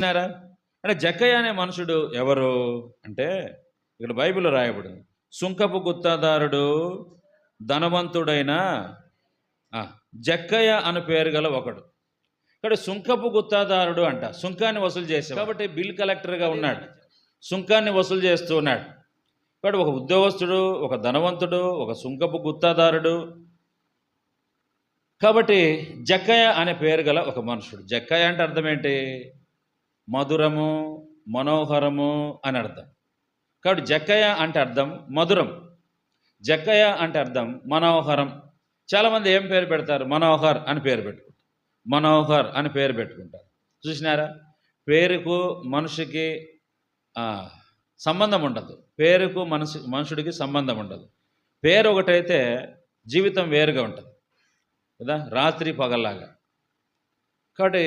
చూసినారా? అంటే జక్కయ్య అనే మనుషుడు ఎవరు అంటే ఇక్కడ బైబిల్లో రాయబడింది. సుంకపు గుత్తాదారుడు ధనవంతుడైన జక్కయ్య అను పేరు గల ఒకడు. ఇక్కడ సుంకపు గుత్తాదారుడు అంట, సుంకాన్ని వసూలు చేసే, కాబట్టి బిల్ కలెక్టర్గా ఉన్నాడు, సుంకాన్ని వసూలు చేస్తూ ఉన్నాడు. కాబట్టి ఒక ఉద్యోగస్తుడు, ఒక ధనవంతుడు, ఒక సుంకపు గుత్తాదారుడు, కాబట్టి జక్కయ్య అనే పేరు గల ఒక మనుషుడు. జక్కయ్య అంటే అర్థం ఏంటి? మధురము, మనోహరము అని అర్థం. కాబట్టి జక్కయ్య అంటే అర్థం మధురం, జక్కయ్య అంటే అర్థం మనోహరం. చాలామంది ఏం పేరు పెడతారు? మనోహర్ అని పేరు పెట్టుకుంటారు, మనోహర్ అని పేరు పెట్టుకుంటారు. చూసినారా? పేరుకు మనిషికి సంబంధం ఉండదు, పేరుకు మనుషుడికి సంబంధం ఉండదు. పేరు ఒకటైతే జీవితం వేరుగా ఉంటుంది కదా, రాత్రి పగల్లాగా. కాబట్టి